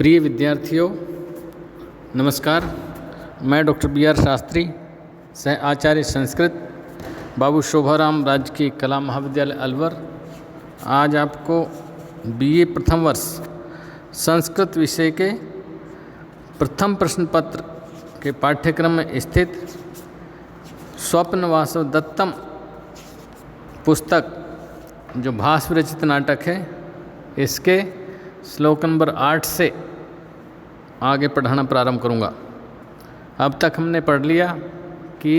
प्रिय विद्यार्थियों, नमस्कार। मैं डॉक्टर बी.आर. शास्त्री, सह आचार्य संस्कृत, बाबू शोभाराम राजकीय कला महाविद्यालय अलवर, आज आपको बीए प्रथम वर्ष संस्कृत विषय के प्रथम प्रश्न पत्र के पाठ्यक्रम में स्थित स्वप्न वासव दत्तम पुस्तक जो भास विरचित नाटक है, इसके श्लोक नंबर 8 से आगे पढ़ाना प्रारंभ करूँगा। अब तक हमने पढ़ लिया कि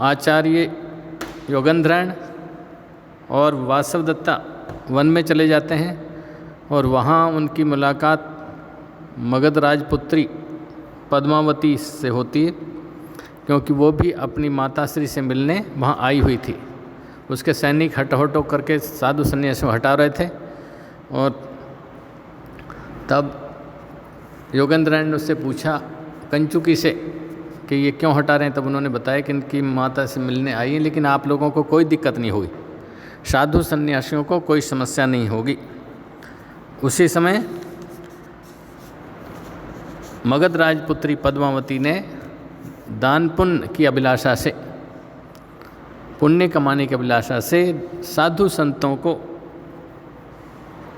आचार्य योगेंद्रन और वासवदत्ता वन में चले जाते हैं और वहाँ उनकी मुलाकात मगध राजपुत्री पद्मावती से होती है, क्योंकि वो भी अपनी माताश्री से मिलने वहाँ आई हुई थी। उसके सैनिक हटो करके साधु सन्यासी हटा रहे थे और तब योगेंद्रन ने उससे पूछा कंचुकी से कि ये क्यों हटा रहे हैं। तब उन्होंने बताया कि इनकी माता से मिलने आई हैं, लेकिन आप लोगों को कोई दिक्कत नहीं होगी, साधु सन्यासियों को कोई समस्या नहीं होगी। उसी समय मगध राजपुत्री पद्मावती ने दान पुण्य की अभिलाषा से, पुण्य कमाने की अभिलाषा से साधु संतों को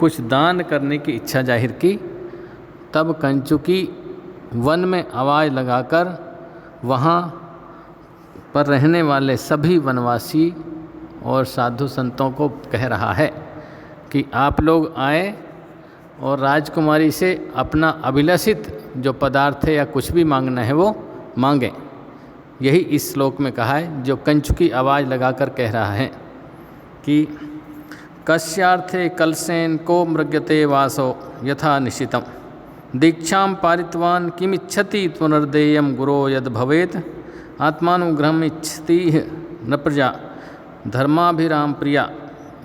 कुछ दान करने की इच्छा जाहिर की। तब कंचुकी वन में आवाज़ लगाकर वहाँ पर रहने वाले सभी वनवासी और साधु संतों को कह रहा है कि आप लोग आए और राजकुमारी से अपना अभिलषित जो पदार्थ है या कुछ भी मांगना है वो मांगें। यही इस श्लोक में कहा है, जो कंचुकी आवाज़ लगाकर कह रहा है कि कस्यार्थे कलसेन को मृग्यते वासो यथा निशितम दीक्षां पारितवान किमिच्छति पुनर्देयं गुरो यद भवेत् आत्मानुग्रहम् इच्छति न प्रजा धर्माभिराम प्रिया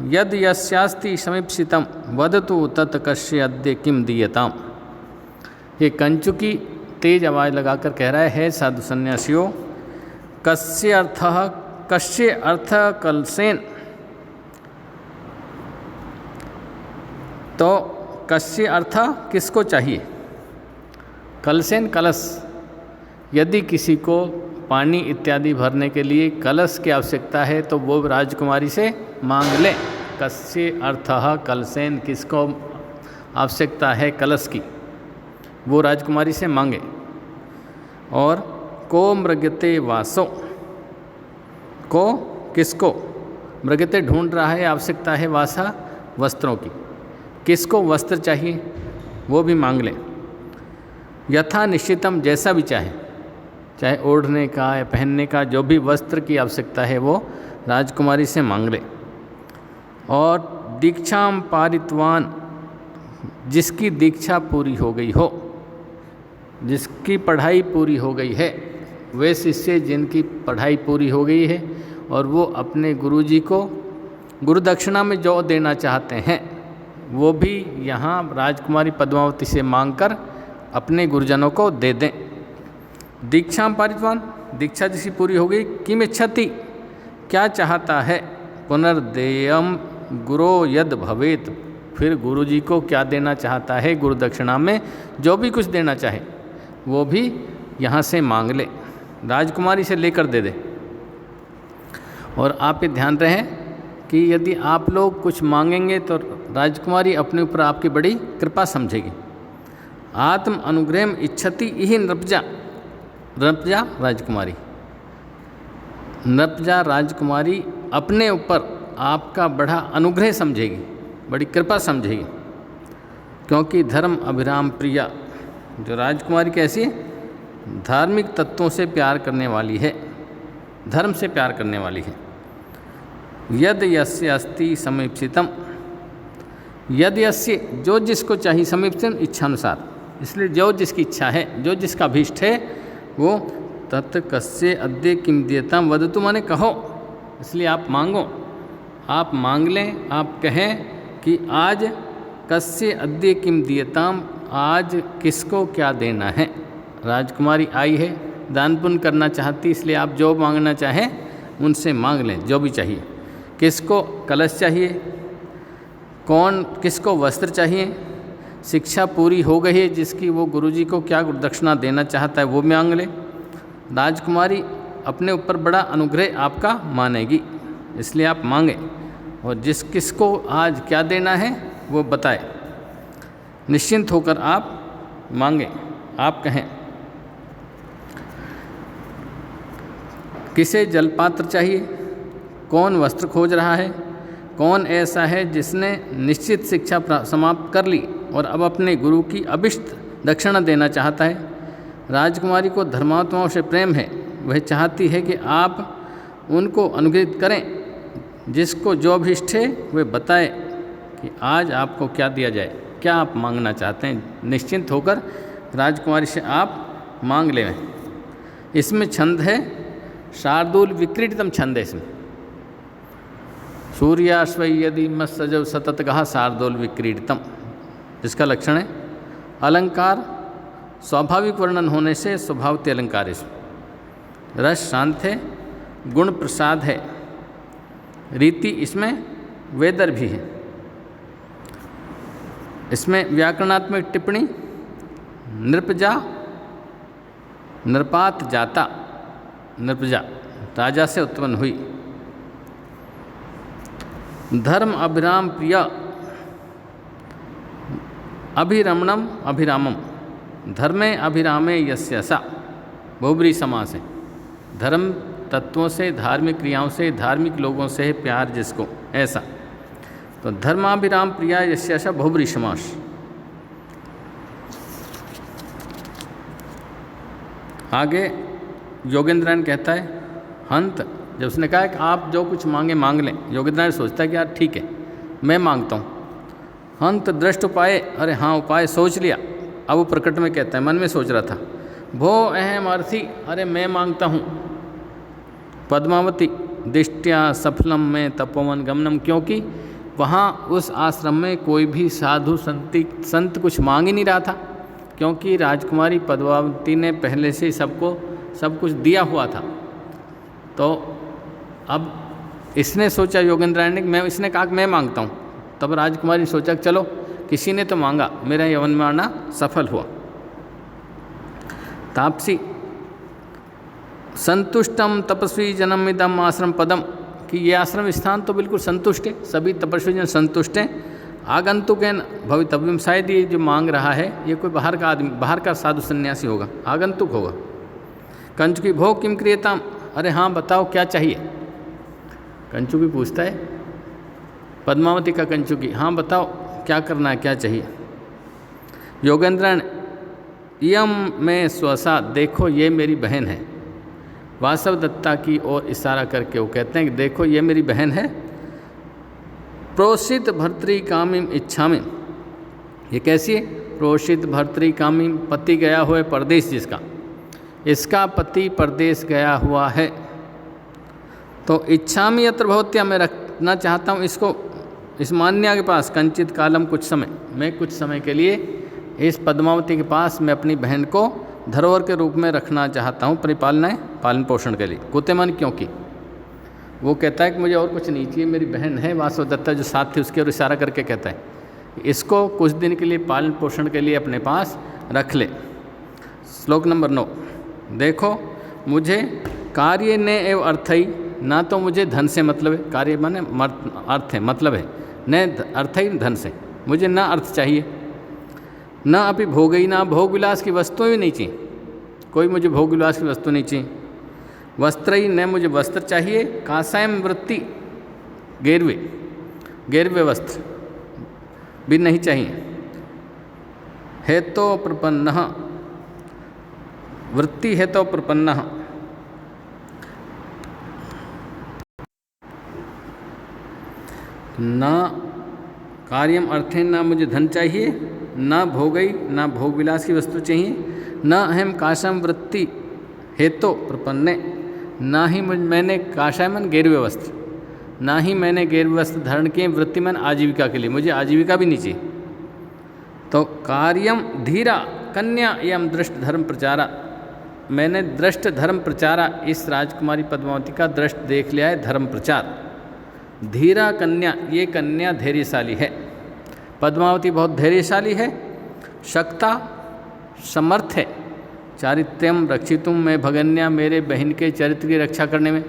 यद यस्यास्ति समीप्सितं वदतु तत् कस्य अद्य किम दीयताम्। ये कंचुकी तेज आवाज़ लगाकर कह रहा है, साधु सन्यासियों, कस्य अर्थ कलसेन, तो कस्य अर्थ किसको चाहिए? कलसेन कलश, यदि किसी को पानी इत्यादि भरने के लिए कलश की आवश्यकता है तो वो राजकुमारी से मांग ले। कस्य अर्थ कलसेन, किसको आवश्यकता है कलश की, वो राजकुमारी से मांगे। और को मृग्यते वासो, को किसको, मृग्यते ढूंढ रहा है, आवश्यकता है वासा वस्त्रों की, किसको वस्त्र चाहिए वो भी मांग ले। यथा निश्चितम, जैसा भी चाहे ओढ़ने का या पहनने का जो भी वस्त्र की आवश्यकता है वो राजकुमारी से मांग ले। और दीक्षां पारितवान, जिसकी दीक्षा पूरी हो गई हो, जिसकी पढ़ाई पूरी हो गई है, वे शिष्य जिनकी पढ़ाई पूरी हो गई है और वो अपने गुरुजी को गुरुदक्षिणा में जो देना चाहते हैं वो भी यहाँ राजकुमारी पद्मावती से मांगकर अपने गुरुजनों को दे दें। दीक्षा पारितवान, दीक्षा जिसकी पूरी हो गई, किम इच्छति, क्या चाहता है, पुनर्देयम गुरो यद भवेत, फिर गुरुजी को क्या देना चाहता है, गुरुदक्षिणा में जो भी कुछ देना चाहे वो भी यहाँ से मांग ले, राजकुमारी से लेकर दे दे। और आप ये ध्यान रहे कि यदि आप लोग कुछ मांगेंगे तो राजकुमारी अपने ऊपर आपकी बड़ी कृपा समझेगी। आत्म अनुग्रह इच्छति यही नृपजा राजकुमारी, नृपजा राजकुमारी अपने ऊपर आपका बड़ा अनुग्रह समझेगी, बड़ी कृपा समझेगी, क्योंकि धर्म अभिराम प्रिया, जो राजकुमारी कैसी है, धार्मिक तत्वों से प्यार करने वाली है, धर्म से प्यार करने वाली है। यद यस्य अस्ति समीप्सितम, यद यस्य, जो जिसको चाहिए, समीप्सितम इच्छानुसार, इसलिए जो जिसकी इच्छा है, जो जिसका अभीष्ट है वो तत् कस्य अद्य किम दीयताम् वदतु, माने कहो, इसलिए आप मांगो, आप मांग लें, आप कहें कि आज कस्य अद्य किम दीयताम्, आज किसको क्या देना है। राजकुमारी आई है, दान पुण्य करना चाहती, इसलिए आप जो मांगना चाहें उनसे मांग लें, जो भी चाहिए। किसको कलश चाहिए, कौन किसको वस्त्र चाहिए, शिक्षा पूरी हो गई है जिसकी, वो गुरुजी को क्या दक्षिणा देना चाहता है वो मांग ले। राजकुमारी अपने ऊपर बड़ा अनुग्रह आपका मानेगी, इसलिए आप मांगे, और जिस किसको आज क्या देना है वो बताए। निश्चिंत होकर आप मांगे, आप कहें। किसे जलपात्र चाहिए, कौन वस्त्र खोज रहा है, कौन ऐसा है जिसने निश्चित शिक्षा समाप्त कर ली और अब अपने गुरु की अभिष्ट दक्षिणा देना चाहता है। राजकुमारी को धर्मात्माओं से प्रेम है, वह चाहती है कि आप उनको अनुग्रहित करें, जिसको जो अभिष्ट है वह बताए कि आज आपको क्या दिया जाए, क्या आप मांगना चाहते हैं। निश्चिंत होकर राजकुमारी से आप मांग लें। इसमें छंद है शार्दूल विक्रीडितम छंद है इसमें। सूर्याश्व यदि मत्सजव सतत कहा शार्दूल विक्रीडितम, इसका लक्षण है अलंकार स्वाभाविक वर्णन होने से स्वभावती अलंकार इसमें। रस शांत है, गुण प्रसाद है, रीति इसमें वेदर भी है। इसमें व्याकरणात्मक टिप्पणी नृपजा नृपात जाता, नृपजा राजा से उत्पन्न हुई। धर्म अभिराम प्रिय, अभिरमणम अभिरामम, धर्मे अभिरामे यस्य सा, बहुब्री समास है। धर्म तत्वों से, धार्मिक क्रियाओं से, धार्मिक लोगों से है प्यार जिसको, ऐसा। तो धर्माभिराम प्रिया यस्य सा बहुब्री समास। आगे योगेंद्रन कहता है हंत, जब उसने कहा कि आप जो कुछ मांगे मांग लें, योगेंद्रन सोचता है कि यार ठीक है मैं मांगता हूँ। हंत दृष्ट उपाय, अरे हाँ उपाय सोच लिया, अब वो प्रकट में कहता है मन में सोच रहा था। भो अहम अर्थी, अरे मैं मांगता हूँ। पद्मावती दिष्टया सफलम में तपोवन गमनम, क्योंकि वहाँ उस आश्रम में कोई भी साधु संत कुछ मांग ही नहीं रहा था, क्योंकि राजकुमारी पद्मावती ने पहले से सबको सब कुछ दिया हुआ था। तो अब इसने सोचा योगेंद्रायण ने, इसने कहा कि मैं मांगता हूँ। तब राजकुमारी ने सोचा चलो किसी ने तो मांगा, मेरा यवन मारना सफल हुआ। तापसी संतुष्टम तपस्वी जनम इदम आश्रम पदम, कि ये आश्रम स्थान तो बिल्कुल संतुष्ट है, सभी तपस्वी जन संतुष्ट हैं। आगंतुक भवितव्यम, शायद ये जो मांग रहा है ये कोई बाहर का आदमी, बाहर का साधु सन्यासी होगा, आगंतुक होगा। कंचुकी भोग किम क्रियताम, अरे हाँ बताओ क्या चाहिए। कंचुकी पूछता है पद्मावती का कंचुकी, हाँ बताओ क्या करना है, क्या चाहिए। योगेंद्रन यम में स्वसा, देखो ये मेरी बहन है। वासव दत्ता की ओर इशारा करके वो कहते हैं कि देखो ये मेरी बहन है। प्रोषित भर्तृ कामिम इच्छामि, ये कैसी है। प्रोषित भर्तृ कामिम, पति गया हुआ है परदेश जिसका, इसका पति परदेश गया हुआ है। तो इच्छामि यत्र भवत्या, मैं रखना चाहता हूँ इसको इस मान्या के पास। कंचित कालम, कुछ समय, मैं कुछ समय के लिए इस पद्मावती के पास मैं अपनी बहन को धरोहर के रूप में रखना चाहता हूँ, परिपालना है, पालन पोषण के लिए। कुतेमन, क्योंकि वो कहता है कि मुझे और कुछ नहीं चाहिए, मेरी बहन है। वासव दत्ता जो साथ थी उसके ओर इशारा करके कहता है इसको कुछ दिन के लिए पालन पोषण के लिए अपने पास रख ले। श्लोक नंबर 9, देखो मुझे कार्य ने एव अर्थ ही, ना तो मुझे धन से मतलब है, कार्य माने अर्थ है, मतलब है, न अर्थ ही धन से, मुझे ना अर्थ चाहिए, न अभी भोग ही, ना भोग विलास की वस्तु ही नहीं चाहिए, कोई मुझे भोग विलास की वस्तु नहीं चाहिए। वस्त्र ही, न मुझे वस्त्र चाहिए। कासायम वृत्ति, गेरवे, गेरवे वस्त्र भी नहीं चाहिए। हेतो प्रपन्न, वृत्ति हेतो प्रपन्न, न कार्यम अर्थे, ना मुझे धन चाहिए, न भोगई, ना भोग विलास की वस्तु चाहिए, न अहम काशम वृत्ति हेतो प्रपन्ने, ना ही मैंने काशायमन गेरवे वस्त्र, ना ही मैंने गेरवे वस्त्र धारण किए वृत्तिमन आजीविका के लिए, मुझे आजीविका भी नहीं चाहिए। तो कार्यम धीरा कन्या यम दृष्ट धर्म प्रचारा, मैंने दृष्ट धर्म प्रचारा, इस राजकुमारी पद्मावती का दृष्ट देख लिया है धर्म प्रचार। धीरा कन्या, ये कन्या धैर्यशाली है। पद्मावती बहुत धैर्यशाली है शक्ता समर्थ है, चारित्र्यम रक्षितुम, मैं भगन्या मेरे बहन के चरित्र की रक्षा करने में,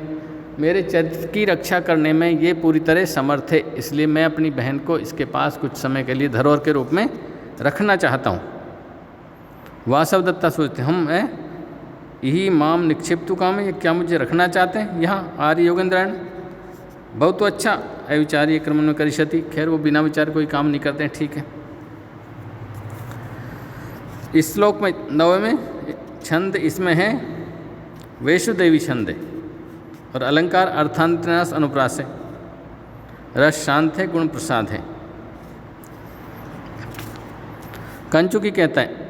मेरे चरित्र की रक्षा करने में ये पूरी तरह समर्थ है, इसलिए मैं अपनी बहन को इसके पास कुछ समय के लिए धरोहर के रूप में रखना चाहता हूँ। वासवदत्ता सोचते हम यही माम निक्षिप्तु काम है, ये क्या मुझे रखना चाहते हैं यहाँ आर्य योगेंद्रायण। बहुत तो अच्छा अविचार्य क्रम में करिष्यति, खैर वो बिना विचार कोई काम नहीं करते हैं, ठीक है। इस श्लोक में 9वें में छंद इसमें है वैष्णुदेवी छंद है, और अलंकार अर्थांतरनाश अनुप्रास है, रस शांत है, गुण प्रसाद है। कंचुकी कहता है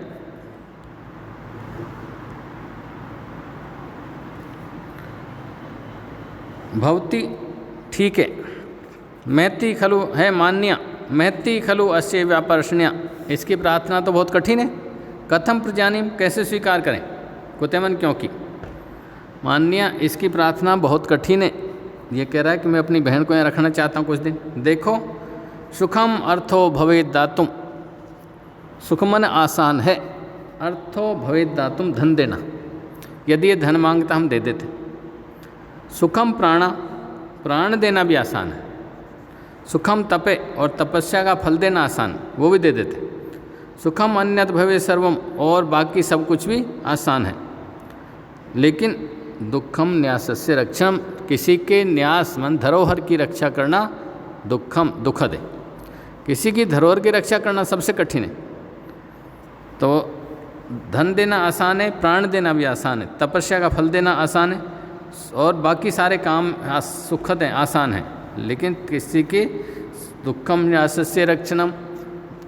भवती ठीक है, मैत्ती खलु है मान्या, मैत्ती खलु अस्य व्यापारष्ण्या, इसकी प्रार्थना तो बहुत कठिन है। कथम प्रजानीम, कैसे स्वीकार करें, कुतैमन क्योंकि मान्या इसकी प्रार्थना बहुत कठिन है। ये कह रहा है कि मैं अपनी बहन को यहाँ रखना चाहता हूँ कुछ दिन। देखो सुखम अर्थो भवेद दातुम, सुखमन आसान है, अर्थो भवेद दातुम धन देना, यदि ये धन मांगता हम दे देते। सुखम प्राणा, प्राण देना भी आसान है। सुखम तपे, और तपस्या का फल देना आसान, वो भी दे देते। सुखम अन्यत भवे सर्वम, और बाकी सब कुछ भी आसान है। लेकिन दुखम न्यासस्य रक्षण, किसी के न्यास मन धरोहर की रक्षा करना दुखम दुखद है। किसी की धरोहर की रक्षा करना सबसे कठिन है। तो धन देना आसान है, प्राण देना भी आसान है, तपस्या का फल देना आसान है, और बाकी सारे काम सुखद हैं, आसान हैं। लेकिन किसी की दुखम न्यासस्य रक्षणम,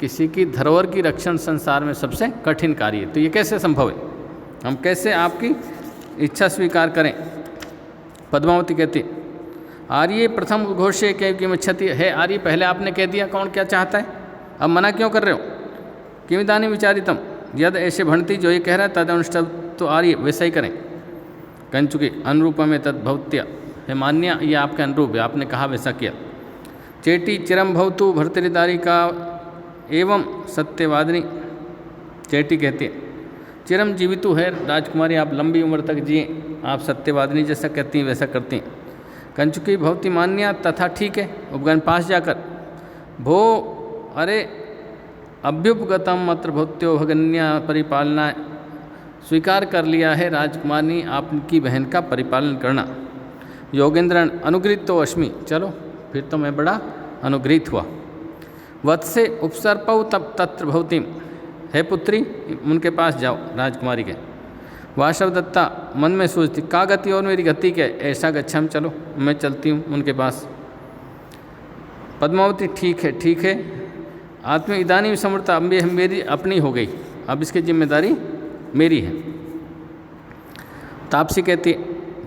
किसी की धरोहर की रक्षण संसार में सबसे कठिन कार्य है। तो ये कैसे संभव है, हम कैसे आपकी इच्छा स्वीकार करें। पद्मावती कहती आर्य प्रथम उद्घोष्य कि इच्छति है। आर्य पहले आपने कह दिया कौन क्या चाहता है, अब मना क्यों कर रहे हो। किमिदानी विचारितम, यद ऐसे भणती जो ये कह रहा है तद अनुष्ठव, तो आर्य वैसा ही करें। कंचुकी अनुरूप में तद्भवत्या है मान्या, ये आपके अनुरूप है, आपने कहा वैसा किया। चेटी चिरम भवतु भर्तृदारी का एवं सत्यवादिनी, चेटी कहती है चिरम जीवितु है राजकुमारी, आप लंबी उम्र तक जिए, आप सत्यवादिनी जैसा कहती हैं वैसा करती हैं। कंचुकी भवती मान्या, तथा ठीक है। उपगण पास जाकर भो अरे अभ्युपगतम अत्र भवत्यो भगन्या परिपालना, स्वीकार कर लिया है राजकुमारी आपकी बहन का परिपालन करना। योगेंद्रन अनुगृहित तो अश्मि, चलो फिर तो मैं बड़ा अनुगृहित हुआ। वत्से उपसर्पौ तब तत्र भवतीम, है पुत्री उनके पास जाओ राजकुमारी के। वासवदत्ता मन में सोचती का गति और मेरी गति क्या, ऐसा गच्छम, चलो मैं चलती हूँ उनके पास। पद्मावती ठीक है ठीक है, आत्म इदानी समर्था, अब मेरी अपनी हो गई, अब इसकी जिम्मेदारी मेरी है। तापसी कहती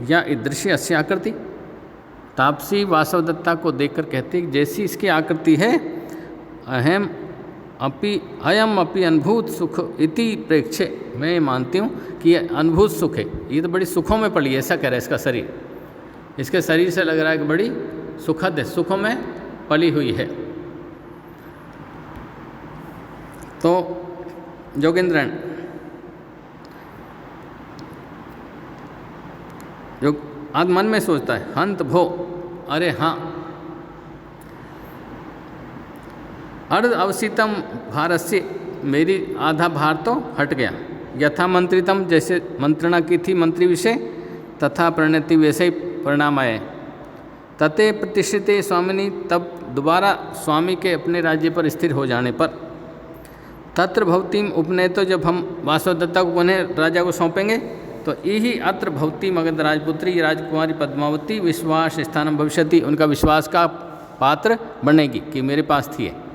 या ईदृशी अस्य आकृति, तापसी वासवदत्ता को देखकर कहती जैसी इसकी आकृति है, अहम अयम अपि अनुभूत सुख इति प्रेक्षे, मैं मानती हूँ कि ये अनुभूत सुख है, ये तो बड़ी सुखों में पड़ी है, ऐसा कह रहा है इसका शरीर, इसके शरीर से लग रहा है कि बड़ी सुखद है, सुखों में पली हुई है। तो योगेंद्रन जो आज मन में सोचता है हंत भो, अरे हाँ, अर्ध अवसितम भारस्य, मेरी आधा भार तो हट गया। यथा मंत्रितम, जैसे मंत्रणा की थी मंत्री विषय, तथा परिणति वैसे ही परिणाम आए। तते प्रतिष्ठिते स्वामिनी, तब दोबारा स्वामी के अपने राज्य पर स्थिर हो जाने पर। तत्र भवतीम उपनयतो, जब हम वासवदत्ता को उन्हें राजा को सौंपेंगे तो यही अत्र भवती मगध राजपुत्री राजकुमारी पद्मावती विश्वास स्थानम भविष्यति, उनका विश्वास का पात्र बनेगी कि मेरे पास थी है।